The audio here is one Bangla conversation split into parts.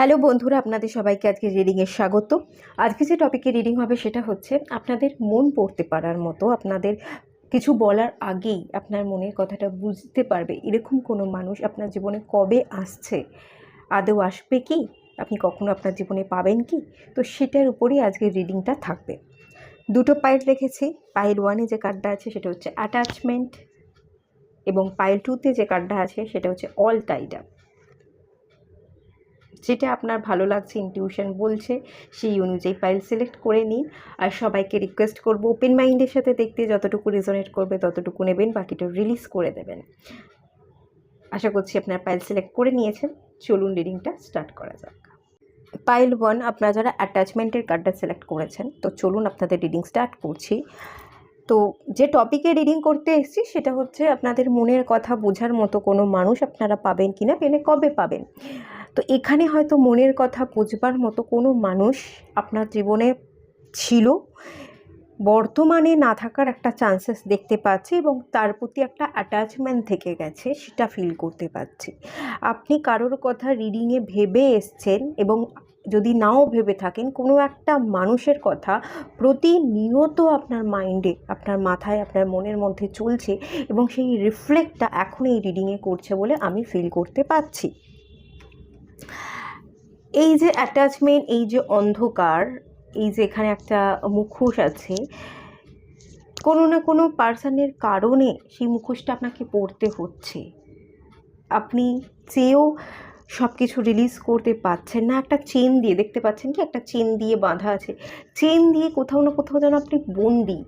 হ্যালো বন্ধুরা, আপনাদের সবাইকে আজকে রিডিংয়ে স্বাগত। আজকে যে টপিকে রিডিং হবে সেটা হচ্ছে আপনাদের মন পড়তে পারার মতো, আপনাদের কিছু বলার আগেই আপনার মনের কথাটা বুঝতে পারবে এরকম কোনো মানুষ আপনার জীবনে কবে আসছে, আদৌ আসবে কি, আপনি কখনো আপনার জীবনে পাবেন কি, তো সেটার উপরেই আজকের রিডিংটা থাকবে। দুটো পাইল রেখেছি। পাইল ওয়ানে যে কার্ডটা আছে সেটা হচ্ছে অ্যাটাচমেন্ট, এবং পাইল টুতে যে কার্ডটা আছে সেটা হচ্ছে অল টাইড আপ। যেটা আপনার ভালো লাগছে, ইনটিউশন বলছে, সেই অনুযায়ী ফাইল সিলেক্ট করে নিন। আর সবাইকে রিকোয়েস্ট করব ওপেন মাইন্ডের সাথে দেখতে, যতটুকু রেজোনেট করবে ততটুকু নেবেন, বাকিটা রিলিজ করে দেবেন। আশা করছি আপনার ফাইল সিলেক্ট করে নিয়েছেন। চলুন রিডিংটা স্টার্ট করা যাক। পাইল ওয়ান, আপনারা যারা অ্যাটাচমেন্টের কার্ডটা সিলেক্ট করেছেন, তো চলুন আপনাদের রিডিং স্টার্ট করছি। তো যে টপিকে রিডিং করতে এসেছি সেটা হচ্ছে আপনাদের মনের কথা বোঝার মতো কোনো মানুষ আপনারা পাবেন কি না, পেলে কবে পাবেন। তো এখানে হয়তো মনের কথা বুঝবার মতো কোনো মানুষ আপনার জীবনে ছিল, বর্তমানে না থাকার একটা চান্সেস দেখতে পাচ্ছি, এবং তার প্রতি একটা অ্যাটাচমেন্ট থেকে গেছে সেটা ফিল করতে পারছি। আপনি কারোর কথা রিডিংয়ে ভেবে এসছেন, এবং যদি নাও ভেবে থাকেন, কোনো একটা মানুষের কথা প্রতিনিয়ত আপনার মাইন্ডে, আপনার মাথায়, আপনার মনের মধ্যে চলছে, এবং সেই রিফ্লেক্টটা এখন এই রিডিংয়ে করছে বলে আমি ফিল করতে পারছি। এই যে অ্যাটাচমেন্ট, এই যে অন্ধকার, এই যে এখানে একটা মুখোশ আছে, কোনো না কোনো পার্সনের কারণে সেই মুখোশটা আপনাকে পড়তে হচ্ছে। আপনি চেয়েও সব কিছু রিলিজ করতে পারছেন না। একটা চেন দিয়ে, দেখতে পাচ্ছেন কি, একটা চেন দিয়ে বাঁধা আছে, চেন দিয়ে কোথাও না কোথাও যেন আপনি বন্দি,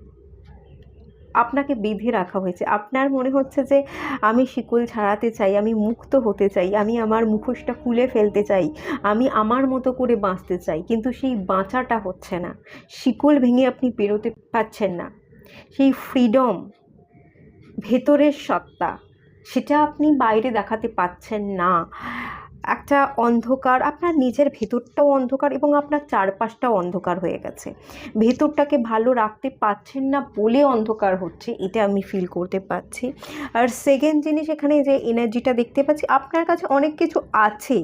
আপনাকে বেঁধে রাখা হয়েছে। আপনার মনে হচ্ছে যে আমি শিকল ছাড়াতে চাই, আমি মুক্ত হতে চাই, আমি আমার মুখোশটা খুলে ফেলতে চাই, আমি আমার মতো করে বাঁচতে চাই, কিন্তু সেই বাঁচাটা হচ্ছে না। শিকল ভেঙে আপনি বেরোতে পারছেন না। সেই ফ্রিডম, ভেতরের সত্তা, সেটা আপনি বাইরে দেখাতে পাচ্ছেন না। একটা অন্ধকার, আপনার নিজের ভেতরটাও অন্ধকার এবং আপনার চারপাশটাও অন্ধকার হয়ে গেছে। ভেতরটাকে ভালো রাখতে পারছেন না বলে অন্ধকার হচ্ছে, এটা আমি ফিল করতে পারছি। আর সেকেন্ড জিনিস, এখানে যে এনার্জিটা দেখতে পাচ্ছি, আপনার কাছে অনেক কিছু আছে।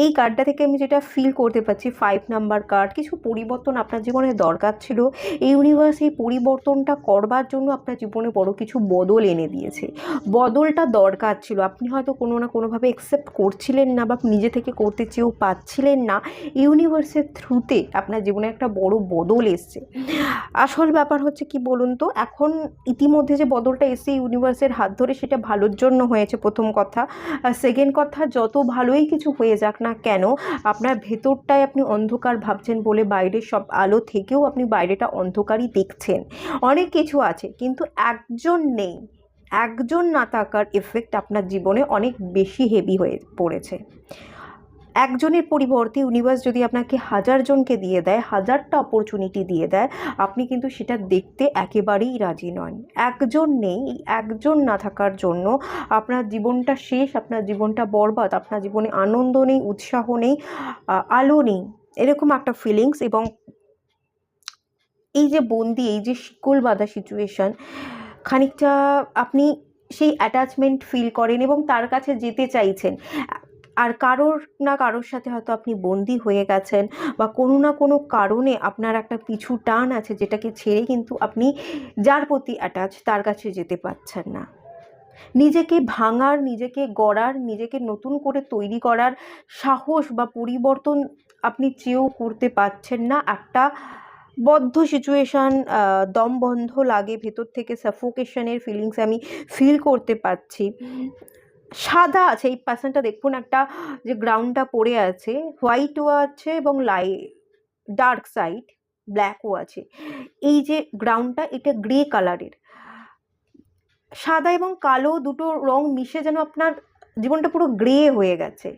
এই কার্ডটা থেকে আমি যেটা ফিল করতে পারছি, 5 নাম্বার কার্ড, কিছু পরিবর্তন আপনার জীবনে দরকার ছিল। এই ইউনিভার্স এই পরিবর্তনটা করবার জন্য আপনার জীবনে বড় কিছু বদল এনে দিয়েছে। বদলটা দরকার ছিল, আপনি হয়তো কোনো না কোনোভাবে অ্যাকসেপ্ট করছিলেন না, বা নিজে থেকে করতে চেয়েও পাচ্ছিলেন না। ইউনিভার্সের থ্রুতে আপনার জীবনে একটা বড় বদল এসছে। আসল ব্যাপার হচ্ছে কি বলুন তো, এখন ইতিমধ্যে যে বদলটা এসছে ইউনিভার্সের হাত ধরে, সেটা ভালোর জন্য হয়েছে, প্রথম কথা। আর সেকেন্ড কথা, যত ভালোই কিছু হয়ে যাক না কেন, আপনার ভেতরটায় আপনি অন্ধকার ভাবছেন বলে বাইরের সব আলো থেকেও আপনি বাইরেটা অন্ধকারই দেখছেন। অনেক কিছু আছে, কিন্তু একজন নেই, একজন না থাকার এফেক্ট আপনার জীবনে অনেক বেশি হেভি হয়ে পড়েছে। একজনের পরিবর্তে ইউনিভার্স যদি আপনাকে 1000 জনকে দিয়ে দেয়, 1000টা অপরচুনিটি দিয়ে দেয়, আপনি কিন্তু সেটা দেখতে একেবারেই রাজি নন। একজন নেই, একজন না থাকার জন্য আপনার জীবনটা শেষ, আপনার জীবনটা বরবাদ, আপনার জীবনে আনন্দ নেই, উৎসাহ নেই, আলো নেই, এরকম একটা ফিলিংস। এবং এই যে বন্দি, এই যে শিকল বাঁধা সিচুয়েশন, খানিকটা আপনি সেই অ্যাটাচমেন্ট ফিল করেন এবং তার কাছে যেতে চাইছেন। আর কারোর না কারোর সাথে হয়তো আপনি বন্দি হয়ে গেছেন, বা কোনো না কোনো কারণে আপনার একটা পিছু টান আছে, যেটাকে ছেড়ে কিন্তু আপনি যার প্রতি অ্যাটাচ তার কাছে যেতে পারছেন না। নিজেকে ভাঙার, নিজেকে গড়ার, নিজেকে নতুন করে তৈরি করার সাহস বা পরিবর্তন আপনি চেয়েও করতে পারছেন না। একটা বদ্ধ সিচুয়েশান, দম বন্ধ লাগে ভেতর থেকে, সাফোকেশনের ফিলিংস আমি ফিল করতে পারছি। সাদা আছে এই পার্সনটা, দেখুন একটা যে গ্রাউন্ডটা পড়ে আছে, হোয়াইটও আছে এবং ডার্ক সাইড ব্ল্যাকও আছে। এই যে গ্রাউন্ডটা, এটা গ্রে কালারের, সাদা এবং কালো দুটো রং মিশে যেন আপনার জীবনটা পুরো গ্রে হয়ে গেছে।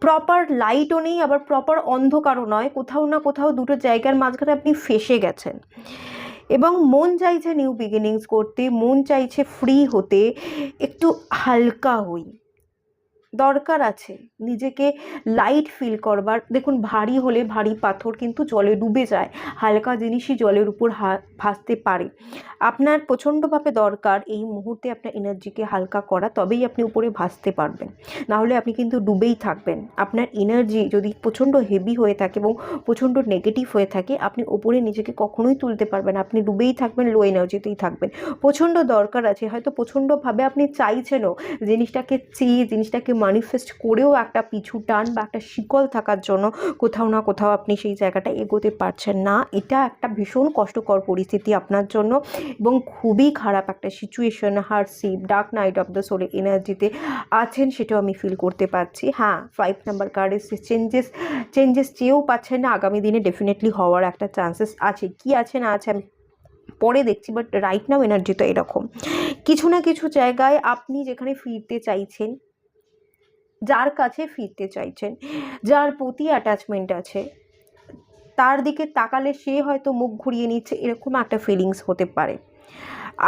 প্রপার লাইটও নেই, আবার প্রপার অন্ধকারও নয়, কোথাও না কোথাও দুটো জায়গার মাঝখানে আপনি ফেঁসে গেছেন। এবং মন চাইছে নিউ বিগিনিংস করতে, মন চাইছে ফ্রি হতে, একটু হালকা হই। দরকার আছে নিজেকে লাইট ফিল করবার। দেখুন, ভারী হলে ভারী পাথর কিন্তু জলে ডুবে যায়, হালকা জিনিসই জলের উপর ভাসতে পারে। আপনার প্রচণ্ডভাবে দরকার এই মুহূর্তে আপনার এনার্জিকে হালকা করা, তবেই আপনি উপরে ভাসতে পারবেন, নাহলে আপনি কিন্তু ডুবেই থাকবেন। আপনার এনার্জি যদি প্রচণ্ড হেভি হয়ে থাকে এবং প্রচণ্ড নেগেটিভ হয়ে থাকে, আপনি ওপরে নিজেকে কখনোই তুলতে পারবেন, আপনি ডুবেই থাকবেন, লো এনার্জিতেই থাকবেন। প্রচণ্ড দরকার আছে, হয়তো প্রচণ্ডভাবে আপনি চাইছেনও জিনিসটাকে, জিনিসটাকে ম্যানিফেস্ট করেও একটা পিছু টান বা একটা শিকল থাকার জন্য কোথাও না কোথাও আপনি সেই জায়গাটা এগোতে পারছেন না। এটা একটা ভীষণ কষ্টকর পরিস্থিতি আপনার জন্য এবং খুবই খারাপ একটা situation. Hardship, dark night of the soul এনার্জিতে আছেন, সেটাও আমি ফিল করতে পারছি। হ্যাঁ, 5 নাম্বার কার্ড এসে চেঞ্জেস চেয়েও পাচ্ছেন না, আগামী দিনে ডেফিনেটলি হওয়ার একটা চান্সেস আছে। কি আছে না আছে আমি পরে দেখছি, বাট রাইট নাও এনার্জি তো এরকম। কিছু না কিছু জায়গায় আপনি যেখানে ফিরতে চাইছেন, যার কাছে ফিরতে চাইছেন, যার প্রতি অ্যাটাচমেন্ট আছে, তার দিকে তাকালে সে হয়তো মুখ ঘুরিয়ে নিচ্ছে, এরকম একটা ফিলিংস হতে পারে।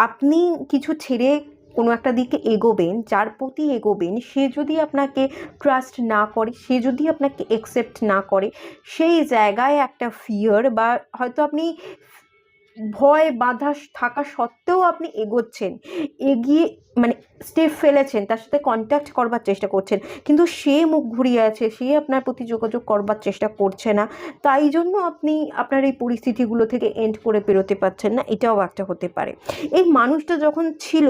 আপনি কিছু ছেড়ে কোনো একটা দিকে এগোবেন, যার প্রতি এগোবেন সে যদি আপনাকে ট্রাস্ট না করে, সে যদি আপনাকে অ্যাকসেপ্ট না করে, সেই জায়গায় একটা ফিয়ার বা হয়তো আপনি ভয় বাধা থাকা সত্ত্বেও আপনি এগোচ্ছেন, এগিয়ে মানে স্টেপ ফেলেছেন, তার সাথে কন্ট্যাক্ট করবার চেষ্টা করছেন, কিন্তু সে মুখ ঘুরিয়ে আছে, সে আপনার প্রতি যোগাযোগ করবার চেষ্টা করছে না, তাই জন্য আপনি আপনার এই পরিস্থিতিগুলো থেকে এন্ড করে বেরোতে পারছেন না, এটাও একটা হতে পারে। এই মানুষটা যখন ছিল,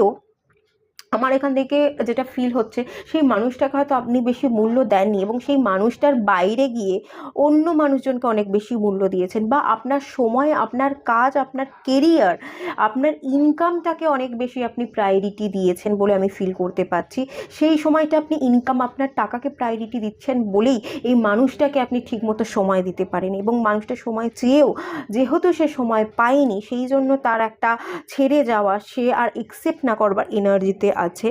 আমার এখান থেকে যেটা ফিল হচ্ছে, সেই মানুষটাকে হয়তো আপনি বেশি মূল্য দেননি এবং সেই মানুষটার বাইরে গিয়ে অন্য মানুষজনকে অনেক বেশি মূল্য দিয়েছেন, বা আপনার সময়, আপনার কাজ, আপনার কেরিয়ার, আপনার ইনকামটাকে অনেক বেশি আপনি প্রায়োরিটি দিয়েছেন বলে আমি ফিল করতে পারছি। সেই সময়টা আপনি ইনকাম, আপনার টাকাকে প্রায়োরিটি দিচ্ছেন বলেই এই মানুষটাকে আপনি ঠিকমতো সময় দিতে পারেন, এবং মানুষটা সময় চেয়েও যেহেতু সে সময় পায়নি, সেই জন্য তার একটা ছেড়ে যাওয়া, সে আর অ্যাকসেপ্ট না করবার এনার্জিতে আছে।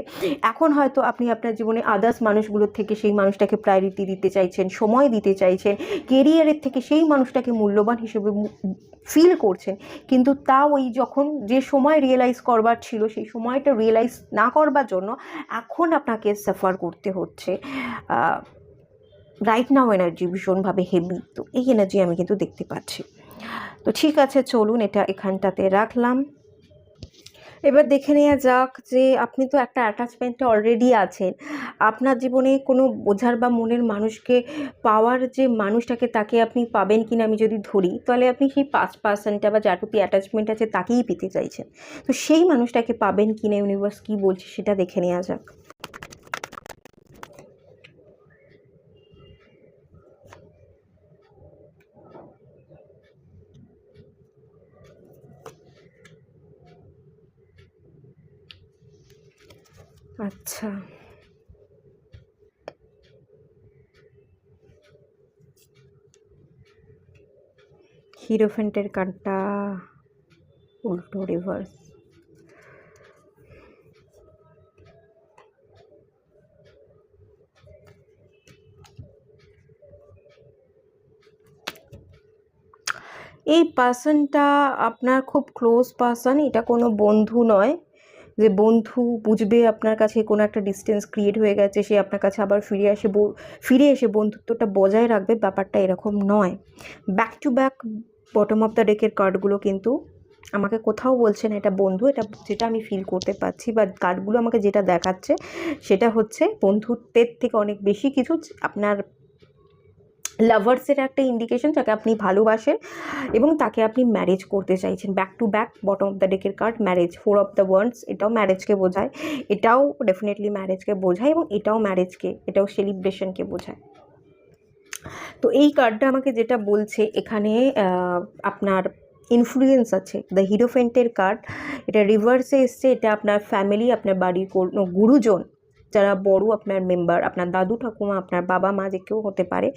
এখন হয়তো আপনি আপনার জীবনে আদার্স মানুষগুলোর থেকে সেই মানুষটাকে প্রায়োরিটি দিতে চাইছেন, সময় দিতে চাইছেন, কেরিয়ারের থেকে সেই মানুষটাকে মূল্যবান হিসেবে ফিল করছেন, কিন্তু তাও ওই যখন যে সময় রিয়েলাইজ করবার ছিল, সেই সময়টা রিয়েলাইজ না করবার জন্য এখন আপনাকে সাফার করতে হচ্ছে। রাইট নাও এনার্জি ভীষণভাবে হেভি, তো এই এনার্জি আমি কিন্তু দেখতে পাচ্ছি। তো ঠিক আছে, চলুন এটা এখানটাতে রাখলাম। এবার দেখে নেওয়া যাক যে আপনি তো একটা অ্যাটাচমেন্টে অলরেডি আছেন, আপনার জীবনে কোনো বোঝার বা মনের মানুষকে পাওয়ার যে মানুষটাকে, তাকে আপনি পাবেন কিনা আমি যদি ধরি, তাহলে আপনি সেই 5% বা যার প্রতি অ্যাটাচমেন্ট আছে তাকেই পেতে চাইছেন। তো সেই মানুষটাকে পাবেন কিনা, ইউনিভার্স কী বলছে সেটা দেখে নেওয়া যাক। আচ্ছা, হিরোফেন্টের কার্ডটা উল্টো, রিভার্স। এই পার্সনটা আপনার খুব ক্লোজ পার্সন, এটা কোনো বন্ধু নয় যে বন্ধু বুঝবে আপনার কাছে কোনো একটা ডিস্টেন্স ক্রিয়েট হয়ে গেছে, সে আপনার কাছে আবার ফিরে এসে বন্ধুত্বটা বজায় রাখবে, ব্যাপারটা এরকম নয়। Back to back bottom of the ডেকের কার্ডগুলো কিন্তু আমাকে কোথাও বলছে না এটা বন্ধু, এটা যেটা আমি ফিল করতে পারছি, বা কার্ডগুলো আমাকে যেটা দেখাচ্ছে সেটা হচ্ছে বন্ধুত্বের থেকে অনেক বেশি কিছু, আপনার লাভার্সের একটা ইন্ডিকেশন, যাকে আপনি ভালোবাসেন এবং তাকে আপনি ম্যারেজ করতে চাইছেন। Back to back bottom of the ডেকের card marriage, 4 of the wands, এটাও ম্যারেজকে বোঝায়, এটাও ডেফিনেটলি ম্যারেজকে বোঝায়, এবং এটাও ম্যারেজকে, এটাও সেলিব্রেশনকে বোঝায়। তো এই কার্ডটা আমাকে যেটা বলছে এখানে, আপনার ইনফ্লুয়েন্স আছে। দ্য হিরোফেন্টের কার্ড, এটা রিভার্সে এসছে, এটা আপনার ফ্যামিলি, আপনার বাড়ির কোনো গুরুজন, যারা বড় আপনার মেম্বার, আপনার দাদু ঠাকুমা, আপনার বাবা মা, যে কেউ হতে পারে,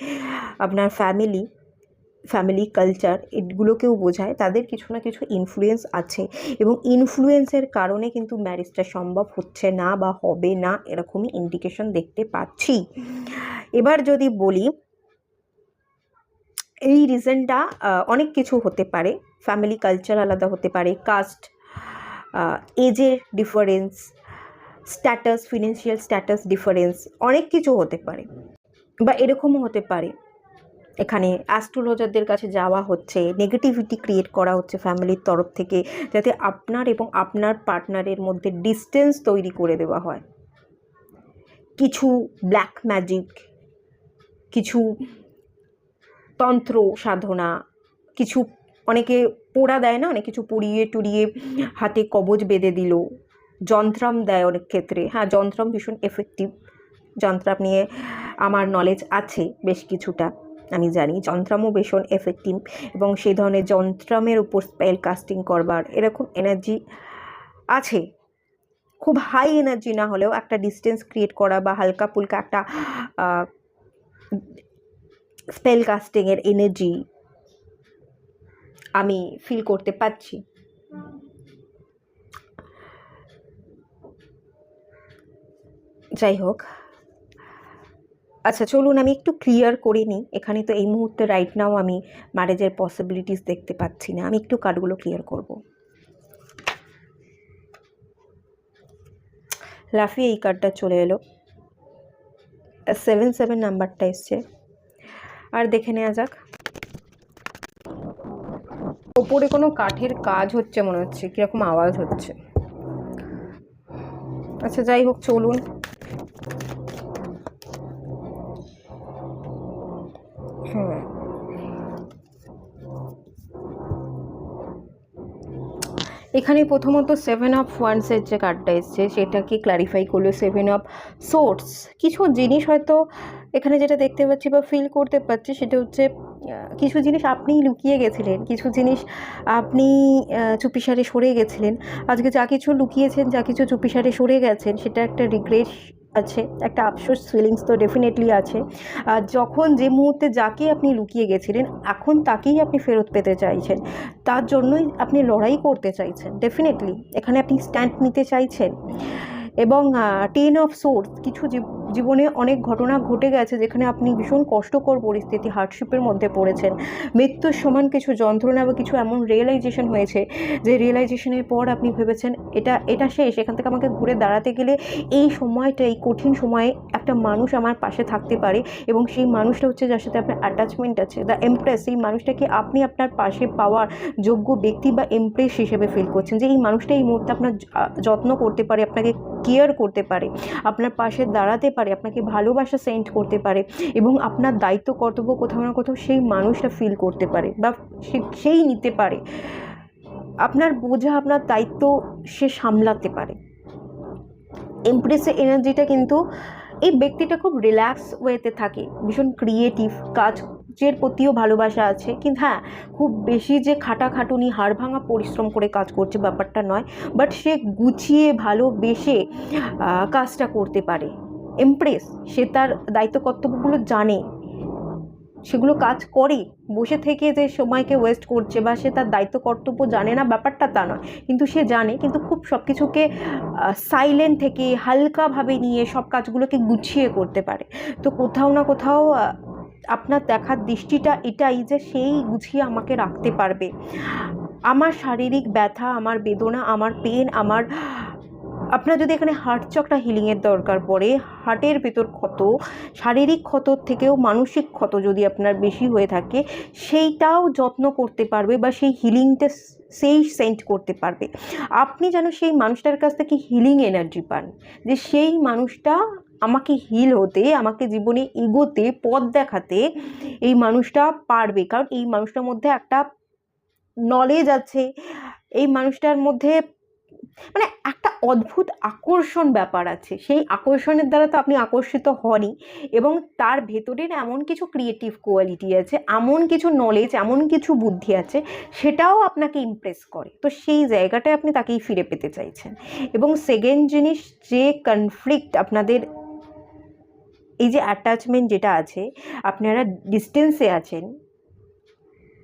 আপনার ফ্যামিলি কালচার, এগুলোকেও বোঝায়, তাদের কিছু না কিছু ইনফ্লুয়েন্স আছে, এবং ইনফ্লুয়েন্সের কারণে কিন্তু ম্যারেজটা সম্ভব হচ্ছে না বা হবে না, এরকমই ইন্ডিকেশন দেখতে পাচ্ছি। এবার যদি বলি, এই রিজনটা অনেক কিছু হতে পারে, ফ্যামিলি কালচার আলাদা হতে পারে, কাস্ট, এজের difference, status, financial status difference, অনেক কিছু হতে পারে। বা এরকমও হতে পারে এখানে অ্যাস্ট্রোলজারদের কাছে যাওয়া হচ্ছে, নেগেটিভিটি ক্রিয়েট করা হচ্ছে ফ্যামিলির তরফ থেকে, যাতে আপনার এবং আপনার পার্টনারের মধ্যে ডিস্টেন্স তৈরি করে দেওয়া হয়। কিছু ব্ল্যাক ম্যাজিক, কিছু তন্ত্র সাধনা, কিছু অনেকে পোড়া দেয় না, অনেক কিছু পুড়িয়ে টুড়িয়ে হাতে কবজ বেঁধে দিল, যন্ত্রাম দেয় অনেক ক্ষেত্রে। হ্যাঁ, যন্ত্রাম ভীষণ এফেক্টিভ। যন্ত্রাম নিয়ে আমার নলেজ আছে বেশ কিছুটা, আমি জানি যন্ত্রামও ভীষণ এফেক্টিভ, এবং সেই ধরনের যন্ত্রামের উপর স্পেল কাস্টিং করবার এরকম এনার্জি আছে। খুব হাই এনার্জি না হলেও একটা ডিস্টেন্স ক্রিয়েট করা বা হালকা ফুলকা একটা স্পেল কাস্টিংয়ের এনার্জি আমি ফিল করতে পারছি। যাই হোক, আচ্ছা চলুন আমি একটু ক্লিয়ার করে নিই। এখানে তো এই মুহূর্তে রাইট নাও আমি ম্যারেজের পসিবিলিটিস দেখতে পাচ্ছি না, আমি একটু কার্ডগুলো ক্লিয়ার করব। লাফিয়ে এই কার্ডটা চলে এলো, 77 নাম্বারটা এসছে। আর দেখে নেওয়া যাক, ওপরে কোনো কাঠের কাজ হচ্ছে মনে হচ্ছে, কীরকম আওয়াজ হচ্ছে। আচ্ছা যাই হোক, চলুন এখানে প্রথমত 7 অফ ওয়ান্সের যে কার্ডটা এসছে সেটাকে ক্লারিফাই করলো। 7 অফ সোর্স, কিছু জিনিস হয়তো এখানে যেটা দেখতে পাচ্ছি বা ফিল করতে পারছি সেটা হচ্ছে কিছু জিনিস আপনি লুকিয়ে গেছিলেন, কিছু জিনিস আপনি চুপিসারে সরে গেছিলেন। আজকে যা কিছু লুকিয়েছেন, যা কিছু চুপিসারে সরে গেছেন, সেটা একটা রিগ্রেট আছে, একটা আফসোস ফিলিংস তো ডেফিনেটলি আছে। আর যখন যে মুহূর্তে যাকে আপনি লুকিয়ে গেছিলেন এখন তাকেই আপনি ফেরত পেতে চাইছেন, তার জন্যই আপনি লড়াই করতে চাইছেন ডেফিনেটলি, এখানে আপনি স্ট্যান্ড নিতে চাইছেন। এবং 10 অফ সোর্স, কিছু জীবনে অনেক ঘটনা ঘটে গেছে যেখানে আপনি ভীষণ কষ্টকর পরিস্থিতি, হার্ডশিপের মধ্যে পড়েছেন, মৃত্যুর সমান কিছু যন্ত্রণা বা কিছু এমন রিয়েলাইজেশন হয়েছে যে রিয়েলাইজেশনের পর আপনি ভেবেছেন এটা শেষ, এখান থেকে আমাকে ঘুরে দাঁড়াতে গেলে এই সময়টা, এই কঠিন সময়ে একটা মানুষ আমার পাশে থাকতে পারে, এবং সেই মানুষটা হচ্ছে যার সাথে আপনার অ্যাটাচমেন্ট আছে, দ্য এমপ্রেস। সেই মানুষটাকে আপনি আপনার পাশে পাওয়ার যোগ্য ব্যক্তি বা এমপ্রেস হিসেবে ফিল করছেন, যে এই মানুষটা এই মুহূর্তে আপনার যত্ন করতে পারে, আপনাকে কেয়ার করতে পারে, আপনার পাশে দাঁড়াতে পারে, আপনাকে ভালোবাসা সেন্ড করতে পারে, এবং আপনার দায়িত্ব কর্তব্য কোথাও না কোথাও সেই মানুষটা ফিল করতে পারে বা সেই নিতে পারে, আপনার বোঝা, আপনার দায়িত্ব সে সামলাতে পারে। এমপ্রেসের এনার্জিটা কিন্তু এই ব্যক্তিটা খুব রিল্যাক্স ওয়েতে থাকে, ভীষণ ক্রিয়েটিভ, কাজের প্রতিও ভালোবাসা আছে, কিন্তু হ্যাঁ খুব বেশি যে খাটাখাটুনি হাড় ভাঙা পরিশ্রম করে কাজ করছে ব্যাপারটা নয়, বাট সে গুছিয়ে ভালোবেসে কাজটা করতে পারে। এমপ্রেস, সে তার দায়িত্ব কর্তব্যগুলো জানে, সেগুলো কাজ করে, বসে থেকে যে সময়কে ওয়েস্ট করছে বা সে তার দায়িত্ব কর্তব্য জানে না ব্যাপারটা তা নয়, কিন্তু সে জানে, কিন্তু খুব সব কিছুকে সাইলেন্ট থেকে হালকাভাবে নিয়ে সব কাজগুলোকে গুছিয়ে করতে পারে। তো কোথাও না কোথাও আপনার দেখার দৃষ্টিটা এটাই যে সেই গুছিয়ে আমাকে রাখতে পারবে। আমার শারীরিক ব্যথা, আমার বেদনা, আমার পেন, আপনার যদি এখানে হার্ট চক্রা হিলিংয়ের দরকার পড়ে, হার্টের ভেতর ক্ষত, শারীরিক ক্ষতর থেকেও মানসিক ক্ষত যদি আপনার বেশি হয়ে থাকে, সেইটাও যত্ন করতে পারবে বা সেই হিলিংটা সেই সেন্ট করতে পারবে। আপনি যেন সেই মানুষটার কাছ থেকে হিলিং এনার্জি পান, যে সেই মানুষটা আমাকে হিল হতে, আমাকে জীবনে এগোতে, পথ দেখাতে এই মানুষটা পারবে, কারণ এই মানুষটার মধ্যে একটা নলেজ আছে, এই মানুষটার মধ্যে মানে একটা অদ্ভুত আকর্ষণ ব্যাপার আছে, সেই আকর্ষণের দ্বারা তো আপনি আকর্ষিত হনই, এবং তার ভেতরের এমন কিছু ক্রিয়েটিভ কোয়ালিটি আছে, এমন কিছু নলেজ, এমন কিছু বুদ্ধি আছে, সেটাও আপনাকে ইমপ্রেস করে। তো সেই জায়গাটায় আপনি তাকেই ফিরে পেতে চাইছেন। এবং সেকেন্ড জিনিস, যে কনফ্লিক্ট আপনাদের, এই যে অ্যাটাচমেন্ট যেটা আছে, আপনারা ডিস্টেন্সে আছেন,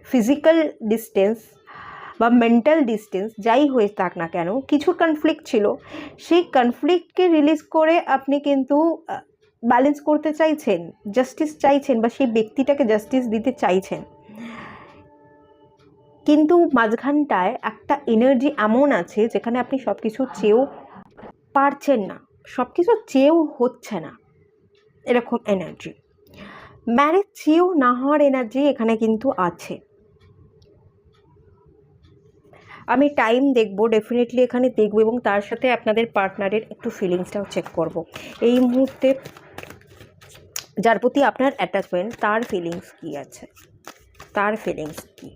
ফিজিক্যাল ডিস্টেন্স বা মেন্টাল ডিস্টেন্স যাই হয়ে থাক না কেন, কিছু কনফ্লিক্ট ছিল, সেই কনফ্লিক্টকে রিলিজ করে আপনি কিন্তু ব্যালেন্স করতে চাইছেন, জাস্টিস চাইছেন, বা সেই ব্যক্তিটাকে জাস্টিস দিতে চাইছেন। কিন্তু মাঝখানটায় একটা এনার্জি এমন আছে যেখানে আপনি সব কিছু চেয়েও পারছেন না, সব কিছু চেয়েও হচ্ছে না, এরকম এনার্জি। ম্যারেজ চেয়েও না হওয়ার এনার্জি এখানে কিন্তু আছে। আমি টাইম দেখবো, ডেফিনেটলি এখানে দেখবো, এবং তার সাথে আপনাদের পার্টনারের একটু ফিলিংসটাও চেক করব। এই মুহূর্তে যার প্রতি আপনার অ্যাটাচমেন্ট, তার ফিলিংস কী আছে, তার ফিলিংস কী।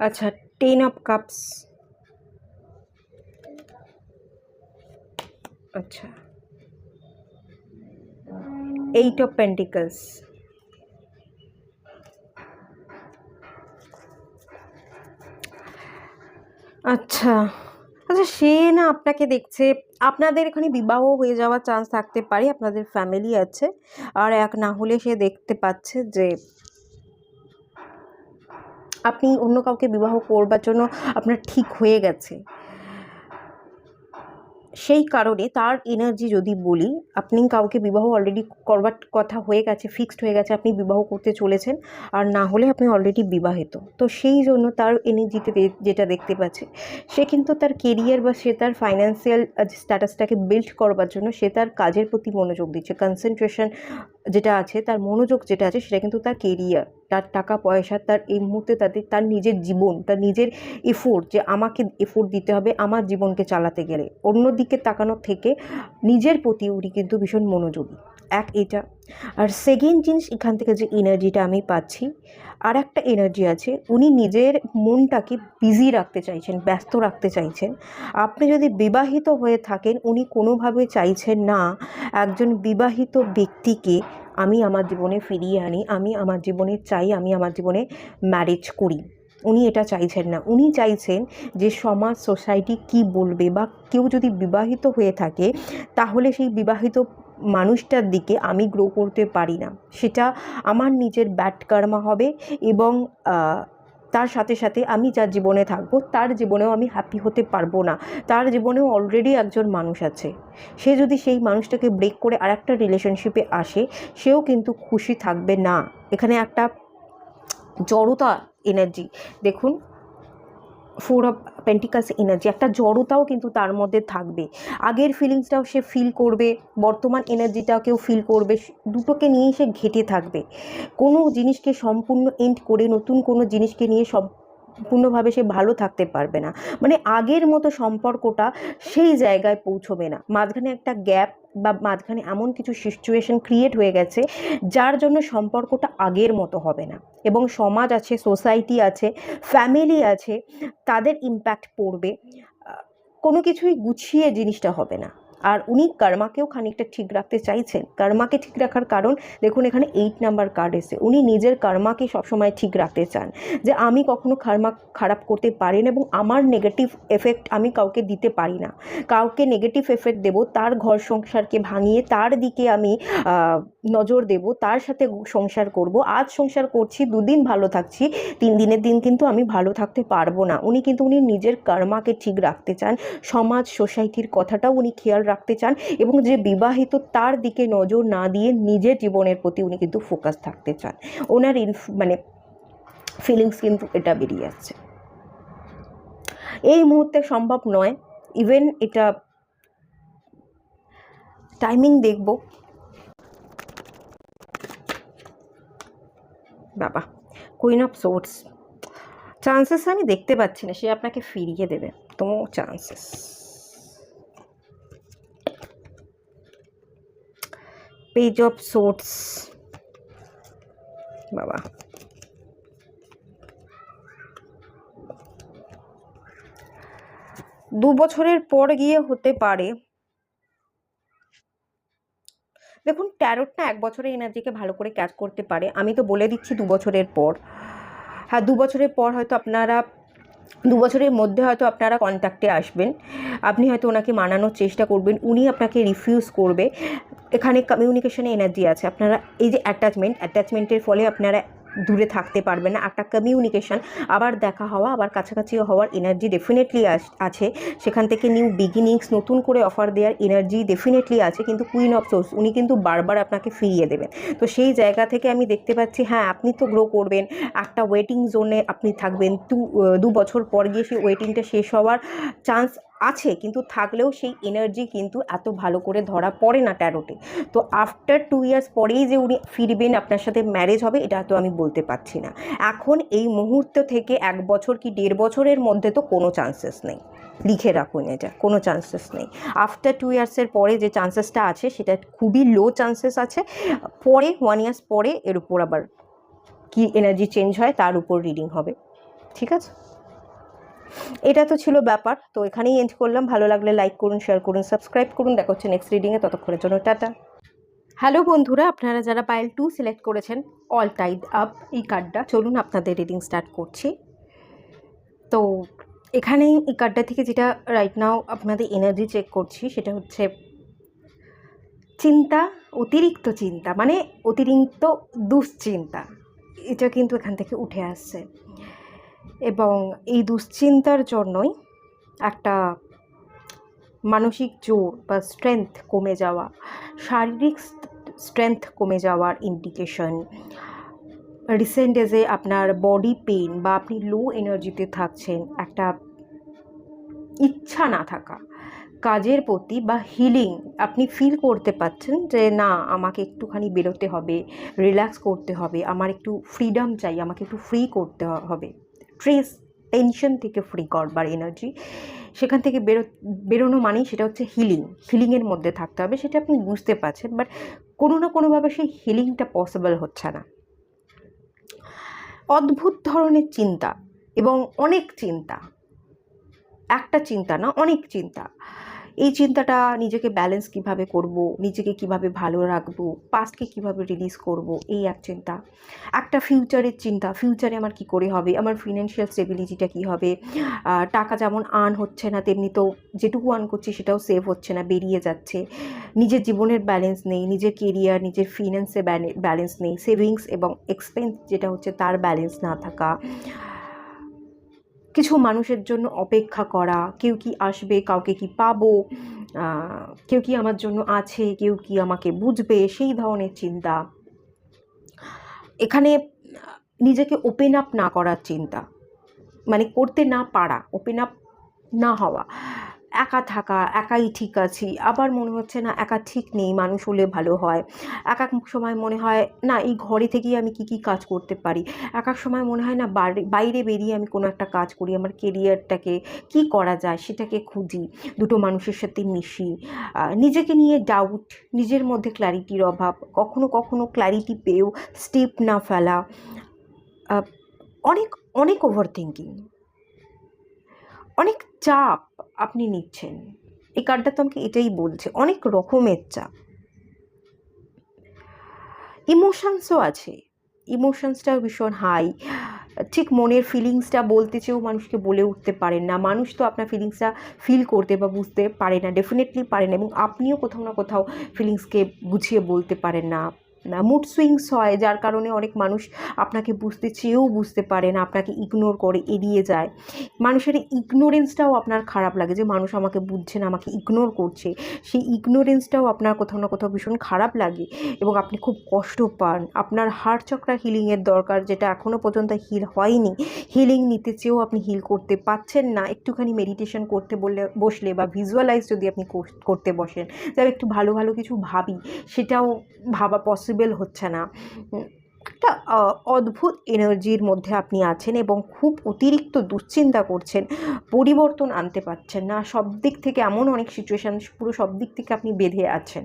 আচ্ছা, 10 অফ কাপস, আচ্ছা 8 অফ পেন্টিকলস, আচ্ছা আচ্ছা, সে না আপনাকে দেখছে, আপনাদের এখানে বিবাহ হয়ে যাওয়ার চান্স থাকতে পারে, আপনাদের ফ্যামিলি আছে, আর এক না হলে সে দেখতে পাচ্ছে যে আপনি অন্য কাউকে বিবাহ করবার জন্য আপনার ঠিক হয়ে গেছে। সেই কারণে তার এনার্জি যদি বলি, আপনি কাউকে বিবাহ অলরেডি করবার কথা হয়ে গেছে, ফিক্সড হয়ে গেছে, আপনি বিবাহ করতে চলেছেন, আর না হলে আপনি অলরেডি বিবাহিত। তো সেই জন্য তার এনার্জিতে যেটা দেখতে পাচ্ছে, সে কিন্তু তার কেরিয়ার বা সে তার ফাইন্যান্সিয়াল স্ট্যাটাসটাকে বিল্ড করবার জন্য সে তার কাজের প্রতি মনোযোগ দিচ্ছে। কনসেন্ট্রেশন যেটা আছে, তার মনোযোগ যেটা আছে, সেটা কিন্তু তার কেরিয়ার, তার টাকা পয়সা, তার এই মুহূর্তে তার নিজের জীবন, তার নিজের এফোর্ট, যে আমাকে এফোর্ট দিতে হবে আমার জীবনকে চালাতে গেলে। অন্যদিকে তাকানোর থেকে নিজের প্রতি উনি কিন্তু ভীষণ মনোযোগী, এটা। আর সেকেন্ড জিনিস, এখান থেকে যে এনার্জিটা আমি পাচ্ছি, আর একটা এনার্জি আছে, উনি নিজের মনটাকে বিজি রাখতে চাইছেন, ব্যস্ত রাখতে চাইছেন। আপনি যদি বিবাহিত হয়ে থাকেন, উনি কোনোভাবে চাইছেন না একজন বিবাহিত ব্যক্তিকে আমি আমার জীবনে ফিরিয়ে আনি, আমি আমার জীবনে চাই, আমি আমার জীবনে ম্যারেজ করি। উনি এটা চাইছেন না। উনি চাইছেন যে সমাজ, সোসাইটি কি বলবে, বা কেউ যদি বিবাহিত হয়ে থাকে তাহলে সেই বিবাহিত মানুষটার দিকে আমি গ্রো করতে পারি না, সেটা আমার নিজের ব্যাড কর্মা হবে। এবং তার সাথে সাথে আমি যার জীবনে থাকবো তার জীবনেও আমি হ্যাপি হতে পারবো না। তার জীবনেও অলরেডি একজন মানুষ আছে, সে যদি সেই মানুষটাকে ব্রেক করে আর একটা রিলেশনশিপে আসে, সেও কিন্তু খুশি থাকবে না। এখানে একটা জড়তা এনার্জি দেখুন, 4 অফ পেন্টিকালস এনার্জি, একটা জড়তাও কিন্তু তার মধ্যে থাকবে। আগের ফিলিংসটাও সে ফিল করবে, বর্তমান এনার্জিটাকেও ফিল করবে, দুটোকে নিয়েই সে ঘেঁটে থাকবে। কোনো জিনিসকে সম্পূর্ণ এন্ড করে নতুন কোনো জিনিসকে নিয়ে সম্পূর্ণভাবে সে ভালো থাকতে পারবে না। মানে আগের মতো সম্পর্কটা সেই জায়গায় পৌঁছবে না। মাঝখানে একটা গ্যাপ বা মাঝখানে এমন কিছু সিচুয়েশন ক্রিয়েট হয়ে গেছে যার জন্য সম্পর্কটা আগের মতো হবে না। এবং সমাজ আছে, সোসাইটি আছে, ফ্যামিলি আছে, তাদের ইম্প্যাক্ট পড়বে, কোনো কিছুই গুছিয়ে জিনিসটা হবে না। আর উনি কর্মাকেও খানিকটা ঠিক রাখতে চাইছেন। কর্মাকে ঠিক রাখার কারণ দেখুন, এখানে 8 নাম্বার কার্ড এসে, উনি নিজের কর্মাকে সবসময় ঠিক রাখতে চান, যে আমি কখনো কর্মা খারাপ করতে পারি না, এবং আমার নেগেটিভ এফেক্ট আমি কাউকে দিতে পারি না। কাউকে নেগেটিভ এফেক্ট দেব, তার ঘর সংসারকে ভাঙিয়ে তার দিকে আমি নজর দেব, তার সাথে সংসার করব। আজ সংসার করছি, 2 দিন ভালো থাকছি, 3 দিনের দিন কিন্তু আমি ভালো থাকতে পারবো না। উনি নিজের কর্মাকে ঠিক রাখতে চান, সমাজ, সোসাইটির কথাটাও উনি খেয়াল রাখতে চান, এবং যে বিবাহিত তার দিকে নজর না দিয়ে নিজের জীবনের প্রতি উনি কিন্তু ফোকাস থাকতে চান। ওনার মানে ফিলিংস কিন্তু এটা বেরিয়ে আসছে। এই মুহূর্তে সম্ভব নয়, ইভেন এটা টাইমিং দেখব। বাবা, কুইন অফ সোর্ডস, চান্সেস আমি দেখতে পাচ্ছি না সে আপনাকে ফিরিয়ে দেবে, তো চান্সেস। পেজ অফ সোর্ডস, বাবা, 2 বছরের পর গিয়ে হতে পারে। দেখুন, ট্যারোটটা 1 বছরের এনার্জিকে ভালো করে ক্যাচ করতে পারে। আমি তো বলে দিচ্ছি 2 বছরের পর। হ্যাঁ, 2 বছরের পর হয়তো আপনারা 2 বছরের মধ্যে হয়তো আপনারা কন্ট্যাক্টে আসবেন। আপনি হয়তো ওনাকে মানানোর চেষ্টা করবেন, উনি আপনাকে রিফিউজ করবে। এখানে কমিউনিকেশনে এনার্জি আছে। আপনারা এই যে অ্যাটাচমেন্টের ফলে আপনারা দূরে থাকতে পারবেন না। একটা কমিউনিকেশান, আবার দেখা হওয়া, আবার কাছাকাছি হওয়ার এনার্জি ডেফিনেটলি আছে। সেখান থেকে নিউ বিগিনিংস, নতুন করে অফার দেওয়ার এনার্জি ডেফিনেটলি আছে। কিন্তু কুইন অফ সোর্স, উনি কিন্তু বারবার আপনাকে ফিরিয়ে দেবেন। তো সেই জায়গা থেকে আমি দেখতে পাচ্ছি, হ্যাঁ, আপনি তো গ্রো করবেন, একটা ওয়েটিং জোনে আপনি থাকবেন। 2 বছর পর গিয়ে সেই ওয়েটিংটা শেষ হওয়ার চান্স আছে, কিন্তু থাকলেও সেই এনার্জি কিন্তু এত ভালো করে ধরা পড়ে না ট্যারোটে। তো আফটার 2 ইয়ার্স পরেই যে উনি ফিরবেন, আপনার সাথে ম্যারেজ হবে, এটা তো আমি বলতে পারছি না। এখন এই মুহূর্ত থেকে 1 বছর কি 1.5 বছরের মধ্যে তো কোনো চান্সেস নেই, লিখে রাখুন, এটা কোনো চান্সেস নেই। আফটার 2 ইয়ার্সের পরে যে চান্সেসটা আছে সেটা খুবই লো চান্সেস আছে। পরে 1 ইয়ার্স পরে এর উপর আবার কি এনার্জি চেঞ্জ হয় তার উপর রিডিং হবে, ঠিক আছে? এটা তো ছিল ব্যাপার। তো এখানেই এন্ড করলাম। ভালো লাগলে লাইক করুন, শেয়ার করুন, সাবস্ক্রাইব করুন। দেখা হচ্ছে নেক্সট রিডিংয়ে, ততক্ষণের জন্য টাটা। হ্যালো বন্ধুরা, আপনারা যারা পাইল 2 সিলেক্ট করেছেন, অল টাইড আপ এই কার্ডটা, চলুন আপনাদের রিডিং স্টার্ট করছি। তো এখানে এই কার্ডটা থেকে যেটা রাইট নাও আপনাদের এনার্জি চেক করছি সেটা হচ্ছে চিন্তা, অতিরিক্ত চিন্তা, মানে অতিরিক্ত দুশ্চিন্তা, এটা কিন্তু এখান থেকে উঠে আসছে। এবং এই দুশ্চিন্তার জন্যই একটা মানসিক জোর বা স্ট্রেংথ কমে যাওয়া, শারীরিক স্ট্রেংথ কমে যাওয়ার ইন্ডিকেশন। রিসেন্ট ডেজে আপনার বডি পেইন বা আপনি লো এনার্জিতে থাকছেন, একটা ইচ্ছা না থাকা কাজের প্রতি বা হিলিং, আপনি ফিল করতে পাচ্ছেন যে না, আমাকে একটুখানি বেরোতে হবে, রিল্যাক্স করতে হবে, আমার একটু ফ্রিডম চাই, আমাকে একটু ফ্রি করতে হবে, স্ট্রেস টেনশন থেকে ফ্রি করবার এনার্জি, সেখান থেকে বেরোনো মানেই সেটা হচ্ছে হিলিংয়ের মধ্যে থাকতে হবে, সেটা আপনি বুঝতে পারছেন। বাট কোনো না কোনোভাবে সেই হিলিংটা পসিবল হচ্ছে না। অদ্ভুত ধরনের চিন্তা এবং অনেক চিন্তা, একটা চিন্তা না, অনেক চিন্তা। এই চিন্তাটা নিজেকে ব্যালেন্স কিভাবে করব, নিজেকে কিভাবে ভালো রাখবো, পাস্টকে কিভাবে রিলিজ করব, এই এক চিন্তা। একটা ফিউচারের চিন্তা, ফিউচারে আমার কি করে হবে, আমার ফিনান্সিয়াল স্টেবিলিটিটা কী হবে, টাকা যেমন আর্ন হচ্ছে না তেমনি তো যেটুকু আর্ন করছি সেটাও সেভ হচ্ছে না, বেরিয়ে যাচ্ছে। নিজের জীবনের ব্যালেন্স নেই, নিজের কেরিয়ার, নিজের ফিনান্সে ব্যালেন্স নেই, সেভিংস এবং এক্সপেন্স যেটা হচ্ছে তার ব্যালেন্স না থাকা, কিছু মানুষের জন্য অপেক্ষা করা, কেউ কি আসবে, কাউকে কি পাবো, কেউ কি আমার জন্য আছে, কেউ কি আমাকে বুঝবে, সেই ধরনের চিন্তা। এখানে নিজেকে ওপেন আপ না করার চিন্তা, মানে করতে না পারা, ওপেন আপ না হওয়া, একা থাকা, একাই ঠিক আছি, আবার মনে হচ্ছে না একা ঠিক নেই, মানুষ হলে ভালো হয়। এক এক সময় মনে হয় না এই ঘরে থেকেই আমি কি কাজ করতে পারি, এক এক সময় মনে হয় না বাইরে বেরিয়ে আমি কোনো একটা কাজ করি, আমার কেরিয়ারটাকে কি করা যায় সেটাকে খুঁজি, দুটো মানুষের সাথে মিশি। নিজেকে নিয়ে ডাউট, নিজের মধ্যে ক্ল্যারিটির অভাব, কখনো কখনো ক্ল্যারিটি পেয়েও স্টেপ না ফেলা, অনেক অনেক ওভার থিঙ্কিং, অনেক চাপ আপনি নিচ্ছেন। এই কার্ডটা তো আমাকে এটাই বলছে, অনেক রকমের চাপ। ইমোশনসও আছে, ইমোশনসটাও ভীষণ হাই, ঠিক মনের ফিলিংসটা বলতে চেয়েও মানুষকে বলে উঠতে পারেন না। মানুষ তো আপনার ফিলিংসটা ফিল করতে বা বুঝতে পারে না, ডেফিনেটলি পারে না, এবং আপনিও কোথাও না কোথাও ফিলিংসকে বুঝিয়ে বলতে পারেন না। মুড সুইংস হয়, যার কারণে অনেক মানুষ আপনাকে বুঝতে চেয়েও বুঝতে পারে না, আপনাকে ইগনোর করে, এড়িয়ে যায়। মানুষের ইগনোরেন্সটাও আপনার খারাপ লাগে, যে মানুষ আমাকে বুঝছে না, আমাকে ইগনোর করছে, সেই ইগনোরেন্সটাও আপনার কোথাও না কোথাও ভীষণ খারাপ লাগে এবং আপনি খুব কষ্ট পান। আপনার হার্ট চক্রা হিলিংয়ের দরকার, যেটা এখনও পর্যন্ত হিল হয়নি। হিলিং নিতে চেয়েও আপনি হিল করতে পারছেন না। একটুখানি মেডিটেশন করতে বসলে বা ভিজুয়ালাইজ যদি আপনি করতে বসেন, যারা একটু ভালো ভালো কিছু ভাবি, সেটাও ভাবা পসিবল হচ্ছে না। একটা অদ্ভুত এনার্জির মধ্যে আপনি আছেন এবং খুব অতিরিক্ত দুশ্চিন্তা করছেন, পরিবর্তন আনতে পারছেন না। সব দিক থেকে এমন অনেক সিচুয়েশান, পুরো সব দিক থেকে আপনি বেঁধে আছেন,